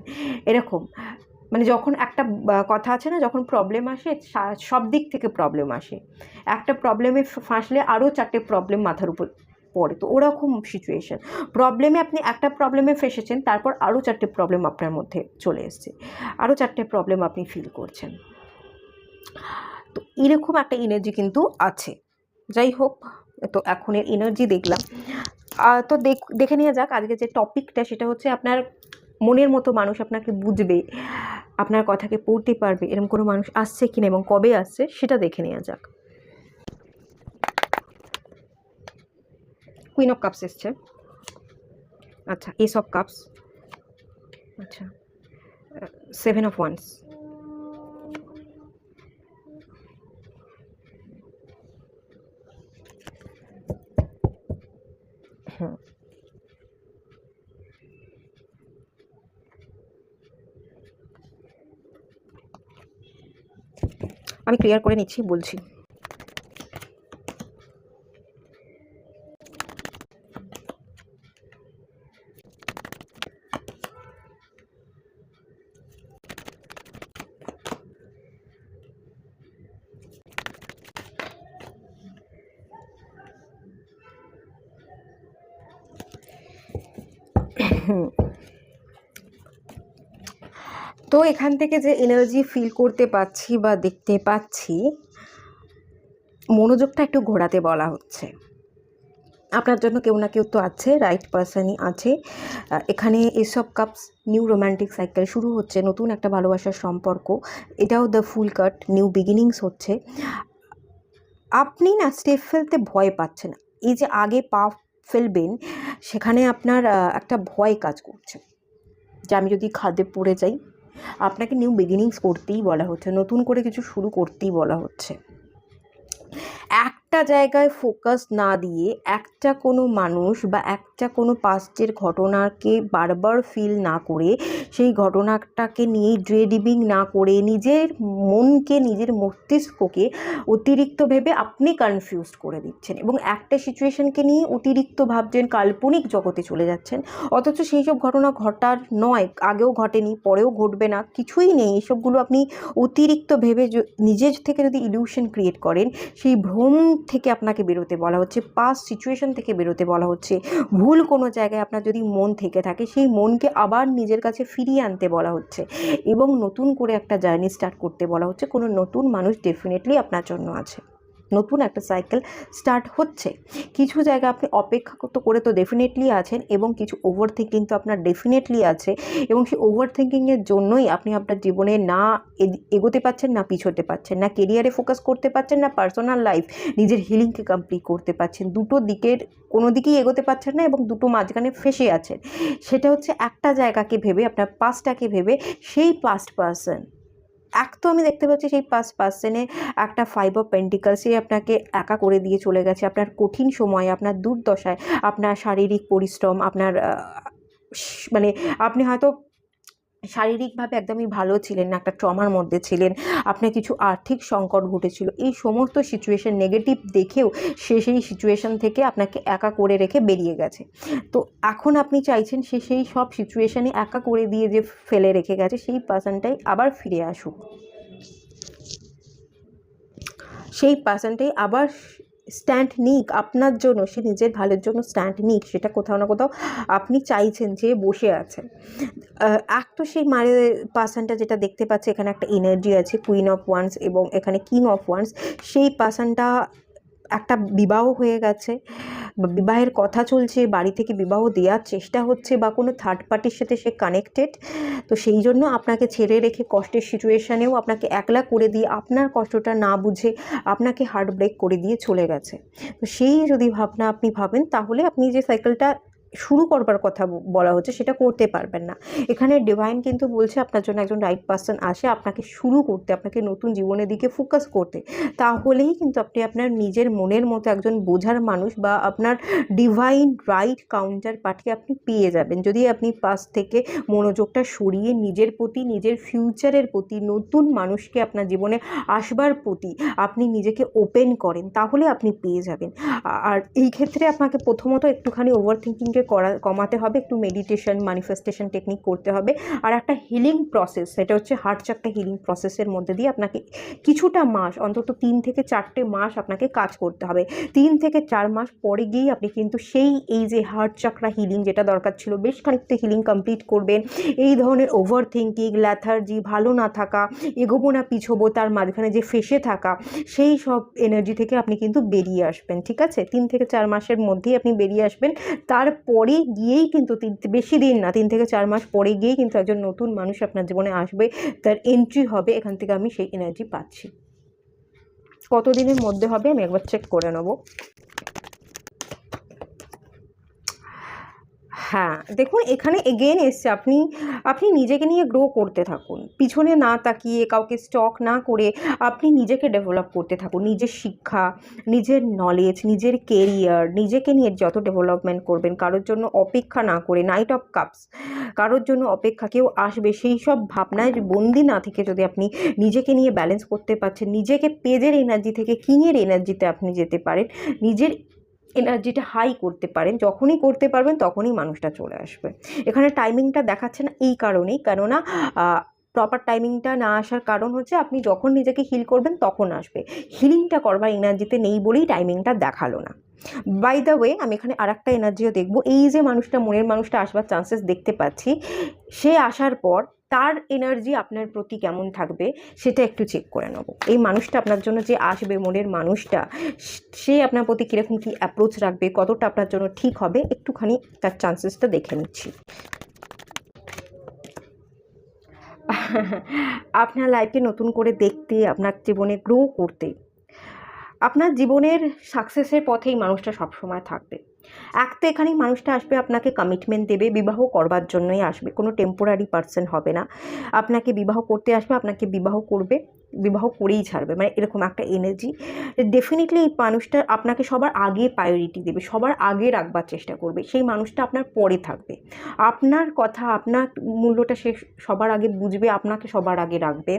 এরকম। মানে যখন একটা কথা আছে না, যখন প্রবলেম আসে সব দিক থেকে প্রবলেম আসে, একটা প্রবলেমে ফাঁসলে আরও 4টে প্রবলেম মাথার উপর পড়ে, তো ওরকম সিচুয়েশান। প্রবলেমে আপনি একটা প্রবলেমে ফেসেছেন, তারপর আরও 4টে প্রবলেম আপনার মধ্যে চলে এসছে, আরও 4টে প্রবলেম আপনি ফিল করছেন। তো এরকম একটা এনার্জি কিন্তু আছে। যাই হোক, তো এখনের এনার্জি দেখলাম। তো দেখে নেওয়া যাক আজকে যে টপিকটা, সেটা হচ্ছে আপনার মনের মতো মানুষ আপনাকে বুঝবে, আপনার কথাকে পড়তে পারবে, এরকম কোনো মানুষ আসছে কিনা এবং কবে আসছে সেটা দেখে নেওয়া যাক। কুইন অফ কাপস এসছে, আচ্ছা এস অফ কাপস, আচ্ছা 7 অফ ওয়ান্স, আমি ক্লিয়ার করে নিচ্ছি, বলছি। তো এখান থেকে যে এনার্জি ফিল করতে পাচ্ছি বা দেখতে পাচ্ছি, মনোযোগটা একটু ঘোরাতে বলা হচ্ছে। আপনার জন্য কেউ না কেউ তো আছে, রাইট পারসনই আছে এখানে। S of cups, new romantic cycle শুরু হচ্ছে, নতুন একটা ভালোবাসার সম্পর্ক। এটাও the full cut, new beginnings হচ্ছে। আপনি না স্টেপ ফেলতে ভয় পাচ্ছেন। এই যে আগে পা ফেলবেন, সেখানে আপনার একটা ভয় কাজ করছে যে আমি যদি খাদে পড়ে যাই। আপনাকে নিউ বিগিনিংস করতেই বলা হচ্ছে, নতুন করে কিছু শুরু করতেই বলা হচ্ছে। একটা জায়গায় ফোকাস না দিয়ে একটা কোনো মানুষ বা একটা কোনো পাস্টের ঘটনাকে বারবার ফিল না করে, সেই ঘটনাটাকে নিয়ে ড্রেডিবিং না করে, নিজের মনকে, নিজের মস্তিষ্ককে অতিরিক্ত ভেবে আপনি কনফিউজ করে দিচ্ছেন এবং একটা সিচুয়েশনকে নিয়ে অতিরিক্ত ভাবছেন, কাল্পনিক জগতে চলে যাচ্ছেন। অথচ সেই সব ঘটনা ঘটার নয়, আগেও ঘটেনি, পরেও ঘটবে না, কিছুই নেই। এসবগুলো আপনি অতিরিক্ত ভেবে নিজের থেকে যদি ইলিউশন ক্রিয়েট করেন, সেই ভ্রম থেকে আপনাকে বেরোতে বলা হচ্ছে, পাস্ট সিচুয়েশন থেকে বেরোতে বলা হচ্ছে। ভুল কোনো জায়গায় আপনার যদি মন থেকে থাকে, সেই মনকে আবার নিজের কাছে ফিরিয়ে আনতে বলা হচ্ছে এবং নতুন করে একটা জার্নি স্টার্ট করতে বলা হচ্ছে। কোনো নতুন মানুষ ডেফিনেটলি আপনার জন্য আছে, নতুন একটা সাইকেল স্টার্ট হচ্ছে। কিছু জায়গা আপনি অপেক্ষা করে তো ডেফিনেটলি আছেন এবং কিছু ওভার থিঙ্কিং তো আপনার ডেফিনেটলি আছে এবং সেই ওভার থিঙ্কিংয়ের জন্যই আপনি আপনার জীবনে না এগোতে পারছেন, না পিছোতে পারছেন, না কেরিয়ারে ফোকাস করতে পারছেন, না পার্সোনাল লাইফ, নিজের হিলিংকে কমপ্লিট করতে পারছেন। দুটো দিকের কোনো দিকেই এগোতে পারছেন না এবং দুটো মাঝখানে ফেসে আছেন। সেটা হচ্ছে একটা জায়গাকে ভেবে, আপনার পাস্টটাকে ভেবে, সেই পাস্ট পার্সন এক তো আমি দেখতে পাচ্ছি সেই পাস্ট পার্সনে একটা 5 অফ পেন্টিকলসে আপনাকে একা করে দিয়ে চলে গেছে। আপনার কঠিন সময়ে, আপনার দুর্দশায়, আপনার শারীরিক পরিশ্রম, আপনার মানে আপনি হয়তো শারীরিকভাবে একদমই ভালো ছিলেন না, একটা ট্রমার মধ্যে ছিলেন, আপনার কিছু আর্থিক সংকট ঘটেছিল। এই সমস্ত সিচুয়েশন নেগেটিভ দেখেও সে সেই সিচুয়েশন থেকে আপনাকে একা করে রেখে বেরিয়ে গেছে। তো এখন আপনি চাইছেন সে সেই সব সিচুয়েশানে একা করে দিয়ে যে ফেলে রেখে গেছে, সেই পার্সনটাই আবার ফিরে আসুক, সেই পার্সনটাই আবার স্ট্যান্ড নিক আপনার জন্য, সে নিজের ভালোর জন্য স্ট্যান্ড নিক। সেটা কোথাও না কোথাও আপনি চাইছেন, যে বসে আছেন। এক তো সেই পার্সনটা যেটা দেখতে পাচ্ছে, এখানে একটা এনার্জি আছে, কুইন অফ ওয়ান্স এবং এখানে কিং অফ ওয়ান্স। সেই পার্সনটা একটা বিবাহ হয়ে গেছে, বিবাহের কথা চলছে, বাড়ি থেকে বিবাহ দেওয়ার চেষ্টা হচ্ছে, বা কোনো থার্ড পার্টির সাথে সে কানেক্টেড। তো সেই জন্য আপনাকে ছেড়ে রেখে কষ্টের সিচুয়েশানেও আপনাকে একলা করে দিয়ে, আপনার কষ্টটা না বুঝে আপনাকে হার্ট ব্রেক করে দিয়ে চলে গেছে। তো সেই যদি ভাবনা আপনি ভাবেন, তাহলে আপনি যে সাইকেলটা শুরু করবার কথা বলা হচ্ছে সেটা করতে পারবেন না। এখানে ডিভাইন কিন্তু বলছে আপনার জন্য একজন রাইট পার্সন আসে আপনাকে শুরু করতে, আপনাকে নতুন জীবনের দিকে ফোকাস করতে। তাহলেই কিন্তু আপনি আপনার নিজের মনের মতো একজন বোঝার মানুষ বা আপনার ডিভাইন রাইট কাউন্টার পার্টকে আপনি পেয়ে যাবেন, যদি আপনি পাশ থেকে মনোযোগটা সরিয়ে নিজের প্রতি, নিজের ফিউচারের প্রতি, নতুন মানুষকে আপনার জীবনে আসবার প্রতি আপনি নিজেকে ওপেন করেন, তাহলে আপনি পেয়ে যাবেন। আর এই ক্ষেত্রে আপনাকে প্রথমত একটুখানি ওভার থিঙ্কিংকে কমাতে হবে, একটু মেডিটেশন, ম্যানিফেস্টেশন টেকনিক করতে হবে, আর একটা হিলিং প্রসেস, সেটা হচ্ছে হার্ট চাকরা হিলিং প্রসেসের মধ্যে দিয়ে আপনাকে কিছুটা মাস, অন্তত 3 থেকে 4টে মাস আপনাকে কাজ করতে হবে। 3 থেকে 4 মাস পরে গিয়েই আপনি কিন্তু এই যে হার্ট চাকরা হিলিং যেটা দরকার ছিল, বেশ খানিকটা হিলিং কমপ্লিট করবেন। এই ধরনের ওভার থিঙ্কিং, ল্যাথার্জি, ভালো না থাকা, এগোবো না পিছোবো, তার মাঝখানে যে ফেসে থাকা, সেই সব এনার্জি থেকে আপনি কিন্তু বেরিয়ে আসবেন। ঠিক আছে, 3 থেকে 4 মাসের মধ্যেই আপনি বেরিয়ে আসবেন। তারপরে গিয়েই কিন্তু বেশি দিন না, 3 থেকে 4 মাস পরে গিয়েই কিন্তু একজন নতুন মানুষ আপনার জীবনে আসবে, তার এন্ট্রি হবে। এখান থেকে আমি সেই এনার্জি পাচ্ছি। কতদিনের মধ্যে হবে আমি একবার চেক করে নেব। হ্যাঁ, দেখুন এখানে এগেইন এসছে আপনি আপনি নিজেকে নিয়ে গ্রো করতে থাকুন। পিছনে না তাকিয়ে, কাউকে স্টক না করে আপনি নিজেকে ডেভেলপ করতে থাকুন। নিজের শিক্ষা, নিজের নলেজ, নিজের কেরিয়ার, নিজেকে নিয়ে যত ডেভেলপমেন্ট করবেন, কারোর জন্য অপেক্ষা না করে, নাইট অফ কাপস, কারোর জন্য অপেক্ষা কেউ আসবে সেই সব ভাবনায় বন্দি না থেকে যদি আপনি নিজেকে নিয়ে ব্যালেন্স করতে পারছেন, নিজেকে পেজের এনার্জি থেকে কিংয়ের এনার্জিতে আপনি যেতে পারেন, নিজের এনার্জিটা হাই করতে পারেন, যখনই করতে পারবেন তখনই মানুষটা চলে আসবে। এখানে টাইমিংটা দেখাচ্ছে না এই কারণেই, কেননা প্রপার টাইমিংটা না আসার কারণ হচ্ছে আপনি যখন নিজেকে হিল করবেন তখন আসবে। হিলিংটা করবার এনার্জিতে নেই বলেই টাইমিংটা দেখালো না। বাই দ্য ওয়ে, আমি এখানে আর একটা এনার্জিও দেখবো। এই যে মানুষটা, মনের মানুষটা আসবার চান্সেস দেখতে পাচ্ছি, সে আসার পর তার এনার্জি আপনার প্রতি কেমন থাকবে সেটা একটু চেক করে নেব। এই মানুষটা আপনার জন্য যে আসবে, মনের মানুষটা, সে আপনার প্রতি কীরকম কী অ্যাপ্রোচ রাখবে, কতটা আপনার জন্য ঠিক হবে, একটুখানি তার চান্সেসটা দেখে নিচ্ছি। আপনার লাইফকে নতুন করে দেখতে, আপনার জীবনে গ্রো করতে, আপনার জীবনের সাকসেসের পথেই মানুষটা সবসময় থাকবে। এক তো এখানেই মানুষটা আসবে, আপনাকে কমিটমেন্ট দেবে, বিবাহ করবার জন্যই আসবে, কোনো টেম্পোরারি পার্সন হবে না। আপনাকে বিবাহ করতে আসবে, আপনাকে বিবাহ করবে, বিবাহ করেই ছাড়বে, মানে এরকম একটা এনার্জি। ডেফিনেটলি এই মানুষটা আপনাকে সবার আগে প্রায়োরিটি দেবে, সবার আগে রাখবার চেষ্টা করবে। সেই মানুষটা আপনার পরে থাকবে, আপনার কথা, আপনার মূল্যটা সে সবার আগে বুঝবে, আপনাকে সবার আগে রাখবে।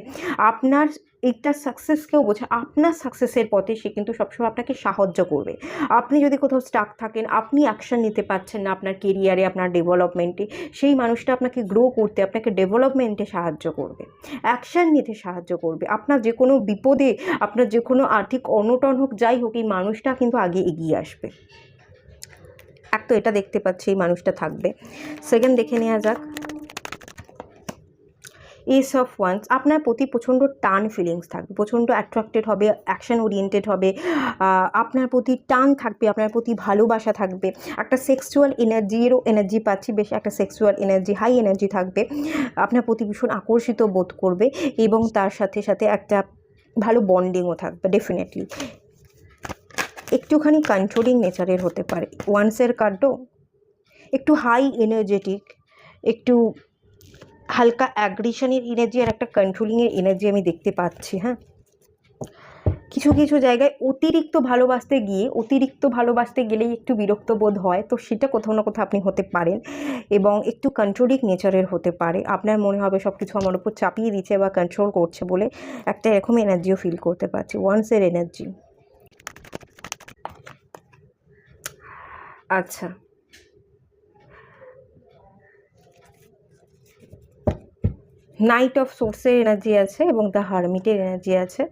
আপনার এইটা সাকসেসকেও বোঝে, আপনার সাকসেসের পথে সে কিন্তু সবসময় আপনাকে সাহায্য করবে। আপনি যদি কোথাও স্টাক থাকেন, আপনি অ্যাকশন নিতে পারছেন না আপনার কেরিয়ারে, আপনার ডেভেলপমেন্টে, সেই মানুষটা আপনাকে গ্রো করতে, আপনাকে ডেভেলপমেন্টে সাহায্য করবে, অ্যাকশন নিতে সাহায্য করবে। আপনার যে কোনো বিপদে, আপনার যে কোনো আর্থিক অনটন হোক, যাই হোক, এই মানুষটা কিন্তু আগে এগিয়ে আসবে। এক তো এটা দেখতে পাচ্ছি, এই মানুষটা থাকবে। সেকেন্ড দেখে নেওয়া যাক, এস অফ ওয়ান্স। আপনার প্রতি প্রচণ্ড টান ফিলিংস থাকবে, প্রচণ্ড অ্যাট্রাক্টেড হবে, অ্যাকশন ওরিয়েন্টেড হবে, আপনার প্রতি টান থাকবে, আপনার প্রতি ভালোবাসা থাকবে। একটা সেক্সুয়াল এনার্জিরও এনার্জি পাচ্ছি, বেশ একটা সেক্সুয়াল এনার্জি, হাই এনার্জি থাকবে। আপনার প্রতি ভীষণ আকর্ষিত বোধ করবে এবং তার সাথে সাথে একটা ভালো বন্ডিংও থাকবে ডেফিনেটলি। একটুখানি কন্ট্রোলিং নেচারের হতে পারে। ওয়ান্সের কার্ডও একটু হাই এনার্জেটিক, একটু হালকা অ্যাগ্রেশনের এনার্জি আর একটা কন্ট্রোলিংয়ের এনার্জি আমি দেখতে পাচ্ছি। হ্যাঁ, কিছু কিছু জায়গায় অতিরিক্ত ভালোবাসতে গেলেই একটু বিরক্ত বোধ হয়, তো সেটা কোথাও না কোথাও আপনি হতে পারেন এবং একটু কন্ট্রোলিং নেচারের হতে পারে। আপনার মনে হবে সব কিছু আমার উপর চাপিয়ে দিচ্ছে বা কন্ট্রোল করছে বলে, একটা এরকম এনার্জিও ফিল করতে পারছি, ওয়ান্সের এনার্জি। আচ্ছা, নাইট অফ সোর্সের এনার্জি আছে এবং দ্য হারমিটের এনার্জি আছে।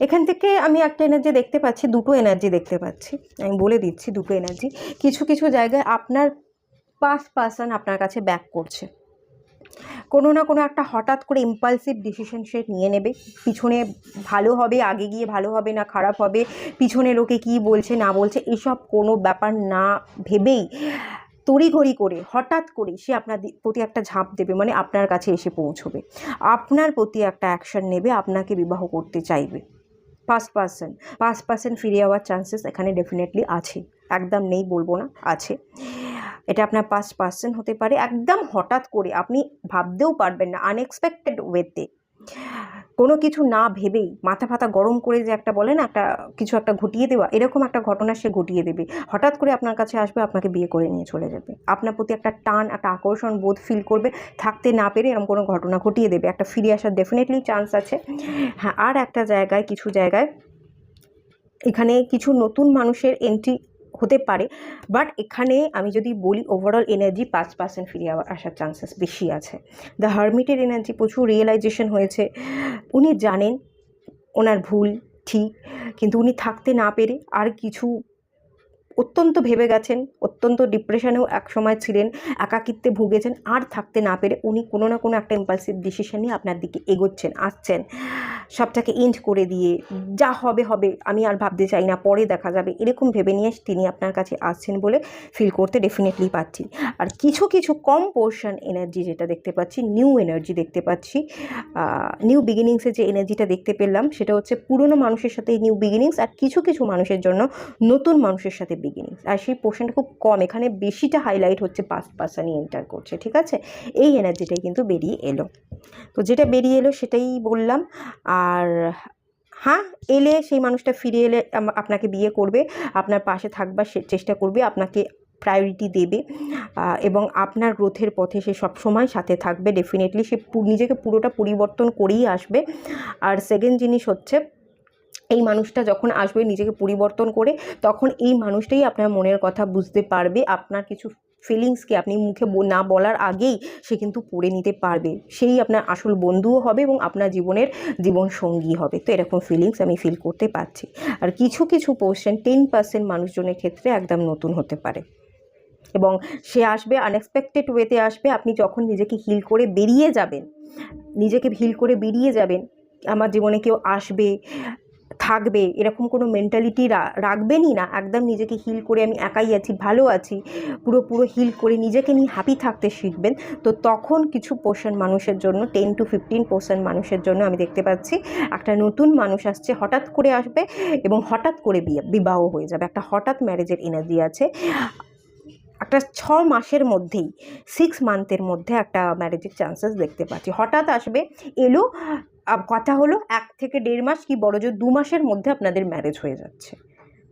এখান থেকে আমি একটা এনার্জি দেখতে পাচ্ছি, দুটো এনার্জি দেখতে পাচ্ছি, আমি বলে দিচ্ছি দুটো এনার্জি। কিছু কিছু জায়গায় আপনার পাস্ট পারসন আপনার কাছে ব্যাক করছে, কোনো না কোনো একটা হঠাৎ করে ইম্পালসিভ ডিসিশন সে নিয়ে নেবে। পিছনে ভালো হবে, আগে গিয়ে ভালো হবে না খারাপ হবে, পিছনে লোকে কি বলছে না বলছে এসব কোনো ব্যাপার না ভেবেই তড়িঘড়ি করে হঠাৎ করে সে আপনার প্রতি একটা ঝাঁপ দেবে, মানে আপনার কাছে এসে পৌঁছবে, আপনার প্রতি একটা অ্যাকশন নেবে, আপনাকে বিবাহ করতে চাইবে। পাস্ট পার্সন ফিরে যাওয়ার চান্সেস এখানে ডেফিনেটলি আছে, একদম নেই বলবো না, আছে। এটা আপনার পাস্ট পার্সন হতে পারে, একদম হঠাৎ করে, আপনি ভাবতেও পারবেন না, আনএক্সপেক্টেড ওয়েতে, কোনো কিছু না ভেবেই মাথা ফাতা গরম করে যে একটা বলে না, একটা কিছু একটা ঘটিয়ে দেওয়া, এরকম একটা ঘটনা সে ঘটিয়ে দেবে। হঠাৎ করে আপনার কাছে আসবে, আপনাকে বিয়ে করে নিয়ে চলে যাবে, আপনার প্রতি একটা টান, একটা আকর্ষণ বোধ ফিল করবে, থাকতে না পেরে এরকম কোনো ঘটনা ঘটিয়ে দেবে, একটা ফিরে আসার ডেফিনেটলি চান্স আছে। হ্যাঁ, আর একটা জায়গায়, কিছু জায়গায় এখানে কিছু নতুন মানুষের এন্ট্রি হতে পারে, বাট এখানে আমি যদি বলি ওভারঅল এনার্জি 5% ফিরে আসার চান্সেস বেশি আছে। দ্য হারমিটের এনার্জি, প্রচুর রিয়েলাইজেশন হয়েছে, উনি জানেন ওনার ভুল ঠিক, কিন্তু উনি থাকতে না পেরে আর কিছু অত্যন্ত ভেবে গেছেন, অত্যন্ত ডিপ্রেশনেও একসময় ছিলেন, একাকিত্বে ভুগেছেন, আর থাকতে না পেরে উনি কোনো না কোনো একটা ইম্পালসিভ ডিসিশন নিয়ে আপনার দিকে এগোচ্ছেন, আসছেন। সবটাকে এন্ড করে দিয়ে যা হবে হবে, আমি আর ভাবতে চাই না, পরে দেখা যাবে, এরকম ভেবে নিয়ে তিনি আপনার কাছে আসছেন বলে ফিল করতে ডেফিনেটলি পাচ্ছি। আর কিছু কিছু কম পোর্শন এনার্জি যেটা দেখতে পাচ্ছি, নিউ এনার্জি দেখতে পাচ্ছি, নিউ বিগিনিংসের যে এনার্জিটা দেখতে পেলাম সেটা হচ্ছে পুরনো মানুষের সাথে নিউ বিগিনিংস, আর কিছু কিছু মানুষের জন্য নতুন মানুষের সাথে বিগিনিংস। আর সেই পোর্শনটা খুব কম, এখানে বেশিটা হাইলাইট হচ্ছে পাস্ট পার্সনই এন্টার করছে, ঠিক আছে? এই এনার্জিটাই কিন্তু বেরিয়ে এলো। তো যেটা বেরিয়ে এলো সেটাই বললাম। আর হ্যাঁ, এলে সেই মানুষটা ফিরে এলে আপনাকে বিয়ে করবে, আপনার পাশে থাকবার চেষ্টা করবে, আপনাকে প্রায়োরিটি দেবে, এবং আপনার গ্রোথের পথে সে সবসময় সাথে থাকবে। ডেফিনেটলি সে নিজেকে পুরোটা পরিবর্তন করেই আসবে। আর সেকেন্ড জিনিস হচ্ছে, এই মানুষটা যখন আসবে নিজেকে পরিবর্তন করে, তখন এই মানুষটাই আপনার মনের কথা বুঝতে পারবে, আপনার কিছু ফিলিংসকে আপনি মুখে না বলার আগেই সে কিন্তু পড়ে নিতে পারবে। সেই আপনার আসল বন্ধুও হবে এবং আপনার জীবনের জীবনসঙ্গী হবে। তো এরকম ফিলিংস আমি ফিল করতে পারছি। আর কিছু কিছু পোর্শন 10% মানুষজনের ক্ষেত্রে একদম নতুন হতে পারে, এবং সে আসবে আনএক্সপেক্টেড ওয়েতে আসবে। আপনি যখন নিজেকে হিল করে বেরিয়ে যাবেন, আমার জীবনে কেউ আসবে থাকবে এরকম কোনো মেন্টালিটি রাখবেনই না। একদম নিজেকে হিল করে আমি একাই আছি, ভালো আছি, পুরো হিল করে নিজেকে নিয়ে হ্যাপি থাকতে শিখবেন। তো তখন কিছু পোর্শন মানুষের জন্য, 10 to 15% মানুষের জন্য আমি দেখতে পাচ্ছি একটা নতুন মানুষ আসছে, হঠাৎ করে আসবে এবং হঠাৎ করে বিবাহ হয়ে যাবে। একটা হঠাৎ ম্যারেজের এনার্জি আছে। একটা 6 মাসের মধ্যেই, 6 মান্থের মধ্যে একটা ম্যারেজের চান্সেস দেখতে পাচ্ছি। হঠাৎ আসবে, এলো, কথা হলো 1 থেকে 1.5 মাস, কি বড় জোর 2 মাসের মধ্যে আপনাদের ম্যারেজ হয়ে যাচ্ছে।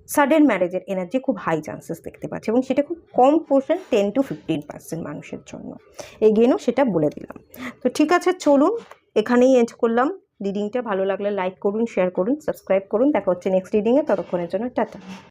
সাডেন ম্যারেজের এনার্জি খুব হাই চান্সেস দেখতে পাচ্ছি, এবং সেটা খুব কম পোর্শন, 10 to 15% মানুষের জন্য। এগেনও সেটা বলে দিলাম। তো ঠিক আছে, চলুন এখানেই এন্ড করলাম রিডিংটা। ভালো লাগলে লাইক করুন, শেয়ার করুন, সাবস্ক্রাইব করুন। দেখা হচ্ছে নেক্সট রিডিংয়ে। ততক্ষণের জন্য টাটা।